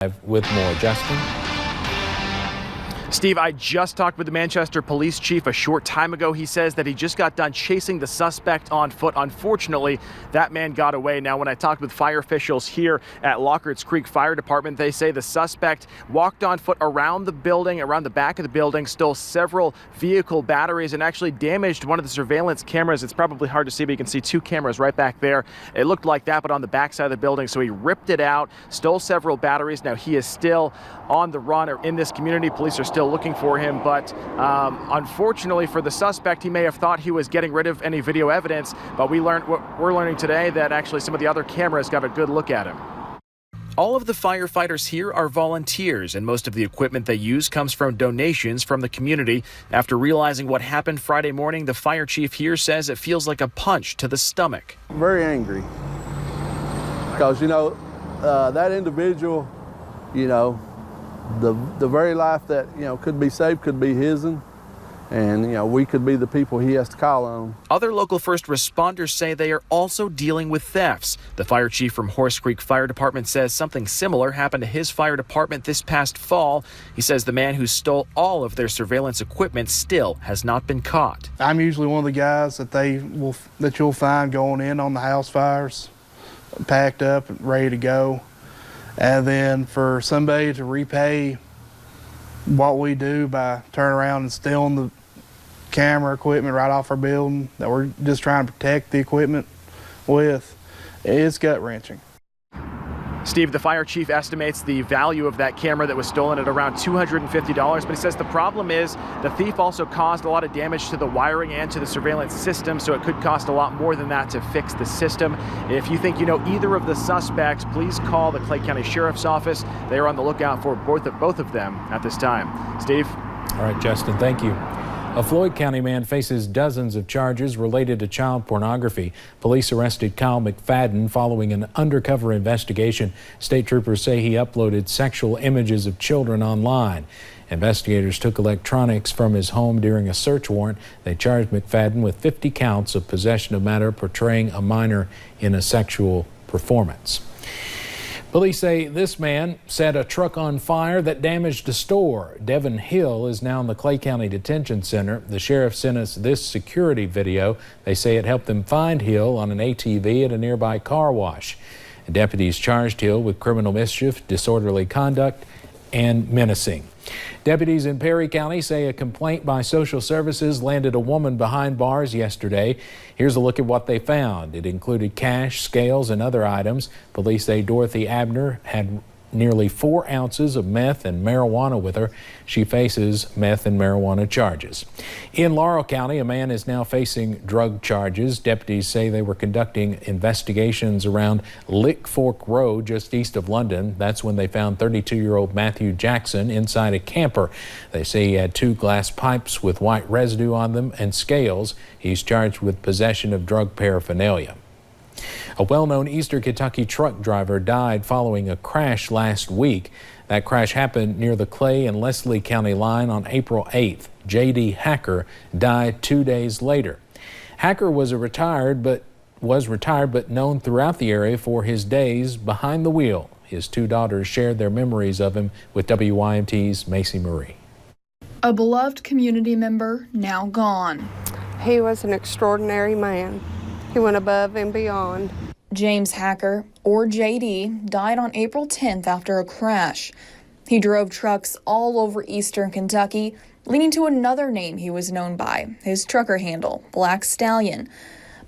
With more, Justin. Steve, I just talked with the Manchester police chief a short time ago. He says that he just got done chasing the suspect on foot. Unfortunately, that man got away. Now, when I talked with fire officials here at Lockhart's Creek Fire Department, they say the suspect walked on foot around the building, around the back of the building, stole several vehicle batteries, and actually damaged one of the surveillance cameras. It's probably hard to see, but you can see two cameras right back there. It looked like that, but on the back side of the building. So he ripped it out, stole several batteries. Now, he is still on the run or in this community. Police are still looking for him, but unfortunately for the suspect, he may have thought he was getting rid of any video evidence, but we're learning today that actually some of the other cameras got a good look at him. All of the firefighters here are volunteers, and most of the equipment they use comes from donations from the community. After realizing what happened Friday morning, the fire chief here says it feels like a punch to the stomach. Very angry, because that individual, the very life that could be saved could be his, and we could be the people he has to call on. Other local first responders say they are also dealing with thefts. The fire chief from Horse Creek Fire Department says something similar happened to his fire department this past fall. He says the man who stole all of their surveillance equipment still has not been caught. I'm usually one of the guys that you'll find going in on the house fires, packed up and ready to go. And then for somebody to repay what we do by turning around and stealing the camera equipment right off our building that we're just trying to protect the equipment with, it's gut-wrenching. Steve, the fire chief estimates the value of that camera that was stolen at around $250, but he says the problem is the thief also caused a lot of damage to the wiring and to the surveillance system, so it could cost a lot more than that to fix the system. If you think you know either of the suspects, please call the Clay County Sheriff's Office. They are on the lookout for both of them at this time. Steve? All right, Justin, thank you. A Floyd County man faces dozens of charges related to child pornography. Police arrested Kyle McFadden following an undercover investigation. State troopers say he uploaded sexual images of children online. Investigators took electronics from his home during a search warrant. They charged McFadden with 50 counts of possession of matter portraying a minor in a sexual performance. Police say this man set a truck on fire that damaged a store. Devin Hill is now in the Clay County Detention Center. The sheriff sent us this security video. They say it helped them find Hill on an ATV at a nearby car wash. Deputies charged Hill with criminal mischief, disorderly conduct, and menacing. Deputies in Perry County say a complaint by social services landed a woman behind bars yesterday. Here's a look at what they found. It included cash, scales, and other items. Police say Dorothy Abner had nearly 4 ounces of meth and marijuana with her. She faces meth and marijuana charges. In Laurel County, a man is now facing drug charges. Deputies say they were conducting investigations around Lick Fork Road just east of London. That's when they found 32-year-old Matthew Jackson inside a camper. They say he had 2 glass pipes with white residue on them and scales. He's charged with possession of drug paraphernalia. A well-known Eastern Kentucky truck driver died following a crash last week. That crash happened near the Clay and Leslie County line on April 8th. J.D. Hacker died 2 days later. Hacker was retired but known throughout the area for his days behind the wheel. His 2 daughters shared their memories of him with WYMT's Macy Marie. A beloved community member now gone. He was an extraordinary man. He went above and beyond. James Hacker, or JD, died on April 10th after a crash. He drove trucks all over eastern Kentucky, leading to another name he was known by, his trucker handle, Black Stallion.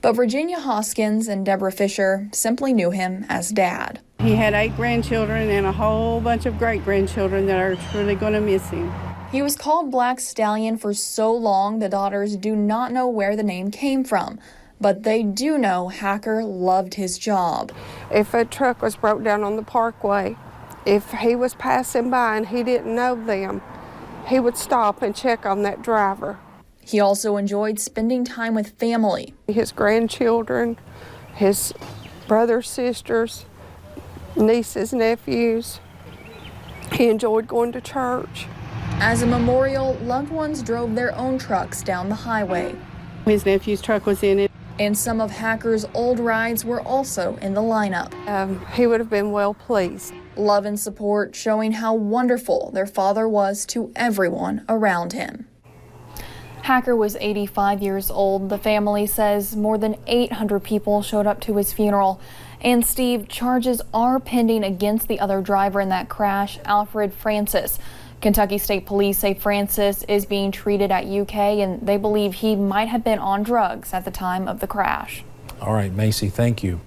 But Virginia Hoskins and Deborah Fisher simply knew him as Dad. He had 8 grandchildren and a whole bunch of great-grandchildren that are truly going to miss him. He was called Black Stallion for so long the daughters do not know where the name came from. But they do know Hacker loved his job. If a truck was broke down on the parkway, if he was passing by and he didn't know them, he would stop and check on that driver. He also enjoyed spending time with family. His grandchildren, his brothers, sisters, nieces, nephews. He enjoyed going to church. As a memorial, loved ones drove their own trucks down the highway. His nephew's truck was in it. And some of Hacker's old rides were also in the lineup. He would have been well pleased. Love and support showing how wonderful their father was to everyone around him. Hacker was 85 years old. The family says more than 800 people showed up to his funeral. And Steve, charges are pending against the other driver in that crash, Alfred Francis. Kentucky State Police say Francis is being treated at UK and they believe he might have been on drugs at the time of the crash. All right, Macy, thank you.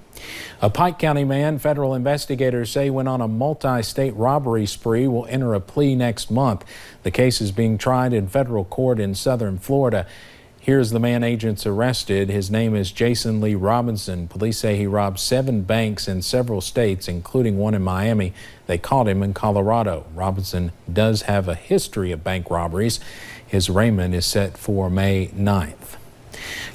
A Pike County man federal investigators say went on a multi-state robbery spree will enter a plea next month. The case is being tried in federal court in southern Florida. Here's the man agents arrested. His name is Jason Lee Robinson. Police say he robbed 7 banks in several states, including one in Miami. They caught him in Colorado. Robinson does have a history of bank robberies. His arraignment is set for May 9th.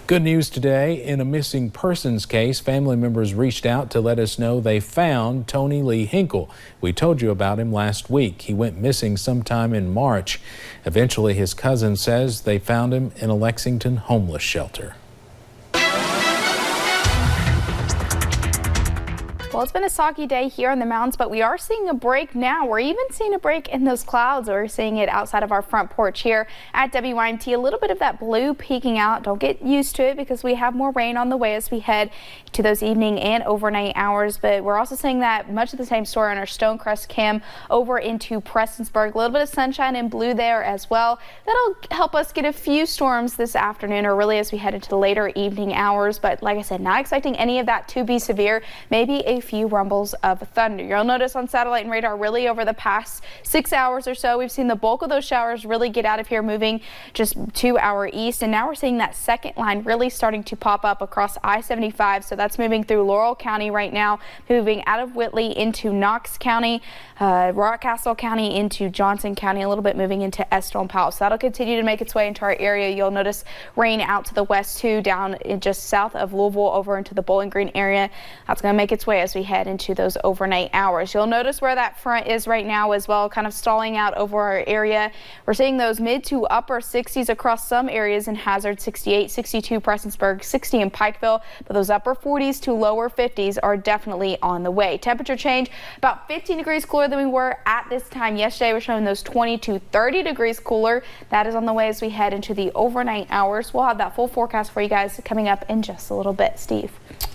Good news today. In a missing persons case, family members reached out to let us know they found Tony Lee Hinkle. We told you about him last week. He went missing sometime in March. Eventually, his cousin says they found him in a Lexington homeless shelter. Well, it's been a soggy day here in the mountains, but we are seeing a break now. We're even seeing a break in those clouds. We're seeing it outside of our front porch here at WYMT. A little bit of that blue peeking out. Don't get used to it because we have more rain on the way as we head to those evening and overnight hours. But we're also seeing that much of the same story on our Stonecrest cam over into Prestonsburg. A little bit of sunshine and blue there as well. That'll help us get a few storms this afternoon, or really as we head into the later evening hours. But like I said, not expecting any of that to be severe. Maybe a few rumbles of thunder. You'll notice on satellite and radar really over the past 6 hours or so, we've seen the bulk of those showers really get out of here, moving just to our east. And now we're seeing that second line really starting to pop up across I-75. So that's moving through Laurel County right now, moving out of Whitley into Knox County, Rockcastle County into Johnson County, a little bit moving into Estill and Powell. So that'll continue to make its way into our area. You'll notice rain out to the west too, down in just south of Louisville over into the Bowling Green area. That's going to make its way as we head into those overnight hours. You'll notice where that front is right now as well, kind of stalling out over our area. We're seeing those mid to upper 60s across some areas in Hazard, 68, 62 Prestonsburg, 60 in Pikeville, but those upper 40s to lower 50s are definitely on the way. Temperature change about 15 degrees cooler than we were at this time yesterday. We're showing those 20 to 30 degrees cooler. That is on the way as we head into the overnight hours. We'll have that full forecast for you guys coming up in just a little bit. Steve.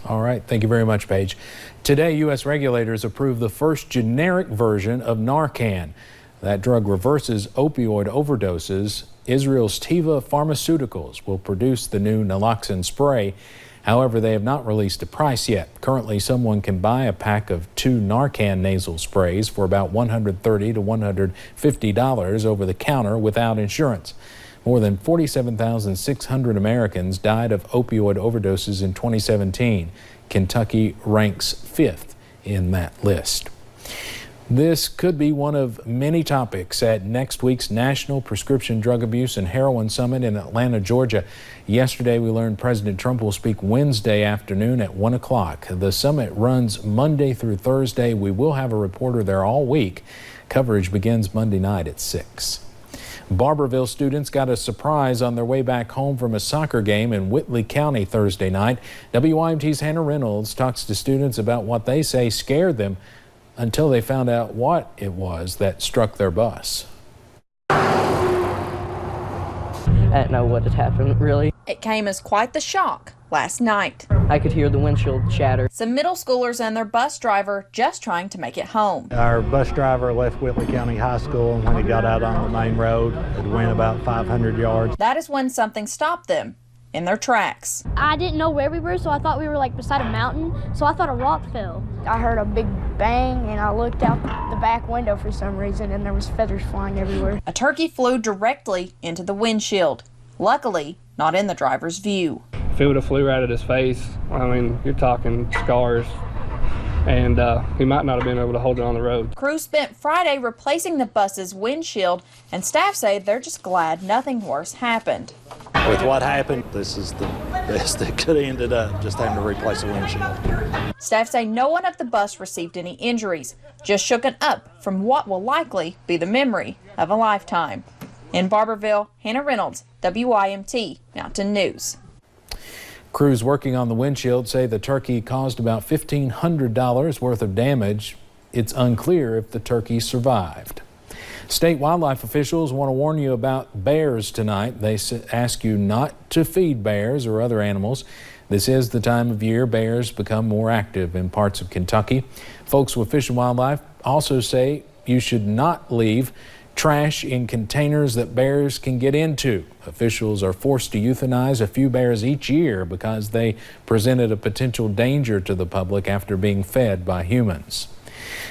All right. Thank you very much, Paige. Today, U.S. regulators approved the first generic version of Narcan. That drug reverses opioid overdoses. Israel's Teva Pharmaceuticals will produce the new naloxone spray. However, they have not released a price yet. Currently, someone can buy a pack of 2 Narcan nasal sprays for about $130 to $150 over the counter without insurance. More than 47,600 Americans died of opioid overdoses in 2017. Kentucky ranks 5th in that list. This could be one of many topics at next week's National Prescription Drug Abuse and Heroin Summit in Atlanta, Georgia. Yesterday, we learned President Trump will speak Wednesday afternoon at 1 o'clock. The summit runs Monday through Thursday. We will have a reporter there all week. Coverage begins Monday night at 6. Barberville students got a surprise on their way back home from a soccer game in Whitley County Thursday night. WYMT's Hannah Reynolds talks to students about what they say scared them until they found out what it was that struck their bus. I didn't know what had happened, really. It came as quite the shock last night. I could hear the windshield shatter. Some middle schoolers and their bus driver just trying to make it home. Our bus driver left Whitley County High School, and when he got out on the main road, it went about 500 yards. That is when something stopped them in their tracks. I didn't know where we were, so I thought we were like beside a mountain, so I thought a rock fell. I heard a big bang, and I looked out the back window for some reason, and there was feathers flying everywhere. A turkey flew directly into the windshield. Luckily, not in the driver's view. If it would have flew right at his face, I mean, you're talking scars, and he might not have been able to hold it on the road. Crews spent Friday replacing the bus's windshield, and staff say they're just glad nothing worse happened. With what happened, this is the best that could have ended up, just having to replace a windshield. Staff say no one at the bus received any injuries, just shooken up from what will likely be the memory of a lifetime. In Barberville, Hannah Reynolds, WYMT Mountain News. Crews working on the windshield say the turkey caused about $1,500 worth of damage. It's unclear if the turkey survived. State wildlife officials want to warn you about bears tonight. They ask you not to feed bears or other animals. This is the time of year bears become more active in parts of Kentucky. Folks with Fish and Wildlife also say you should not leave trash in containers that bears can get into. Officials are forced to euthanize a few bears each year because they presented a potential danger to the public after being fed by humans.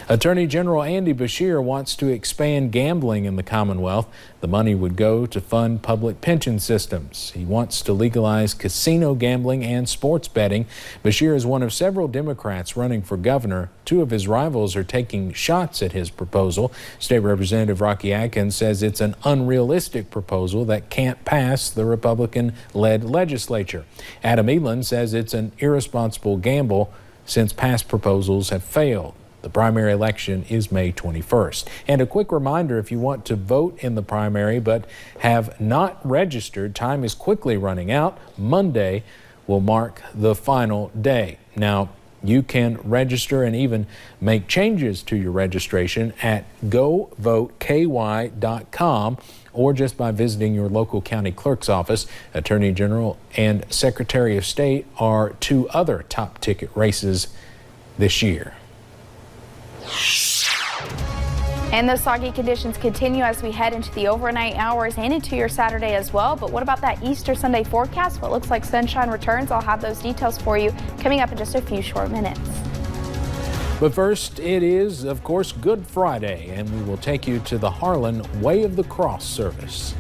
Attorney General Andy Beshear wants to expand gambling in the Commonwealth. The money would go to fund public pension systems. He wants to legalize casino gambling and sports betting. Beshear is one of several Democrats running for governor. Two of his rivals are taking shots at his proposal. State Representative Rocky Adkins says it's an unrealistic proposal that can't pass the Republican-led legislature. Adam Eland says it's an irresponsible gamble since past proposals have failed. The primary election is May 21st. And a quick reminder, if you want to vote in the primary but have not registered, time is quickly running out. Monday will mark the final day. Now, you can register and even make changes to your registration at govoteky.com or just by visiting your local county clerk's office. Attorney General and Secretary of State are two other top ticket races this year. And those soggy conditions continue as we head into the overnight hours and into your Saturday as well. But what about that Easter Sunday forecast? Well, it looks like sunshine returns. I'll have those details for you coming up in just a few short minutes. But first, it is, of course, Good Friday, and we will take you to the Harlan Way of the Cross service.